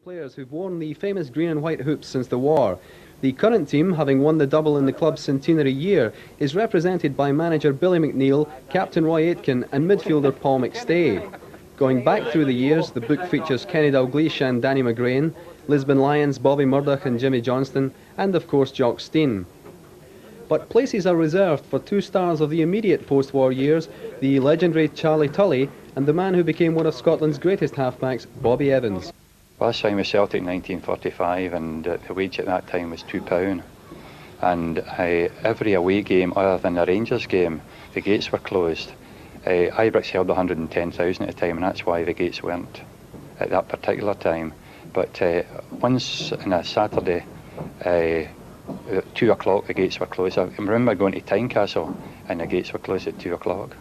Players who've worn the famous green and white hoops since the war. The current team, having won the double in the club's centenary year, is represented by manager Billy McNeill, captain Roy Aitken and midfielder Paul McStay. Going back through the years, the book features Kenny Dalglish and Danny McGrain, Lisbon Lions, Bobby Murdoch and Jimmy Johnston, and of course Jock Stein. But places are reserved for two stars of the immediate post-war years, the legendary Charlie Tully and the man who became one of Scotland's greatest halfbacks, Bobby Evans. I signed with Celtic in 1945 and the wage at that time was £2. And every away game other than the Rangers game, the gates were closed. Ibrox held 110,000 at the time, and that's why the gates weren't at that particular time. But once on a Saturday, at 2 o'clock the gates were closed. I remember going to Tynecastle and the gates were closed at 2 o'clock.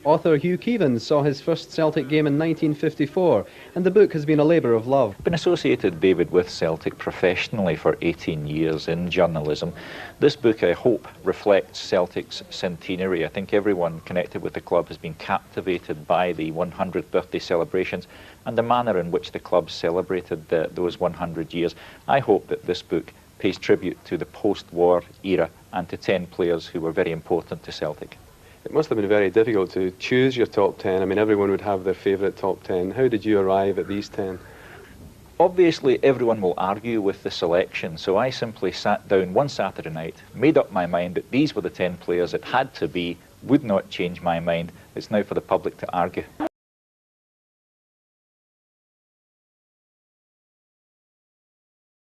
Author Hugh Keevins saw his first Celtic game in 1954, and the book has been a labour of love. I've been associated, David, with Celtic professionally for 18 years in journalism. This book, I hope, reflects Celtic's centenary. I think everyone connected with the club has been captivated by the 100th birthday celebrations and the manner in which the club celebrated those 100 years. I hope that this book pays tribute to the post-war era and to 10 players who were very important to Celtic. It must have been very difficult to choose your top 10. I mean, everyone would have their favourite top 10. How did you arrive at these 10? Obviously, everyone will argue with the selection, so I simply sat down one Saturday night, made up my mind that these were the 10 players it had to be, would not change my mind. It's now for the public to argue.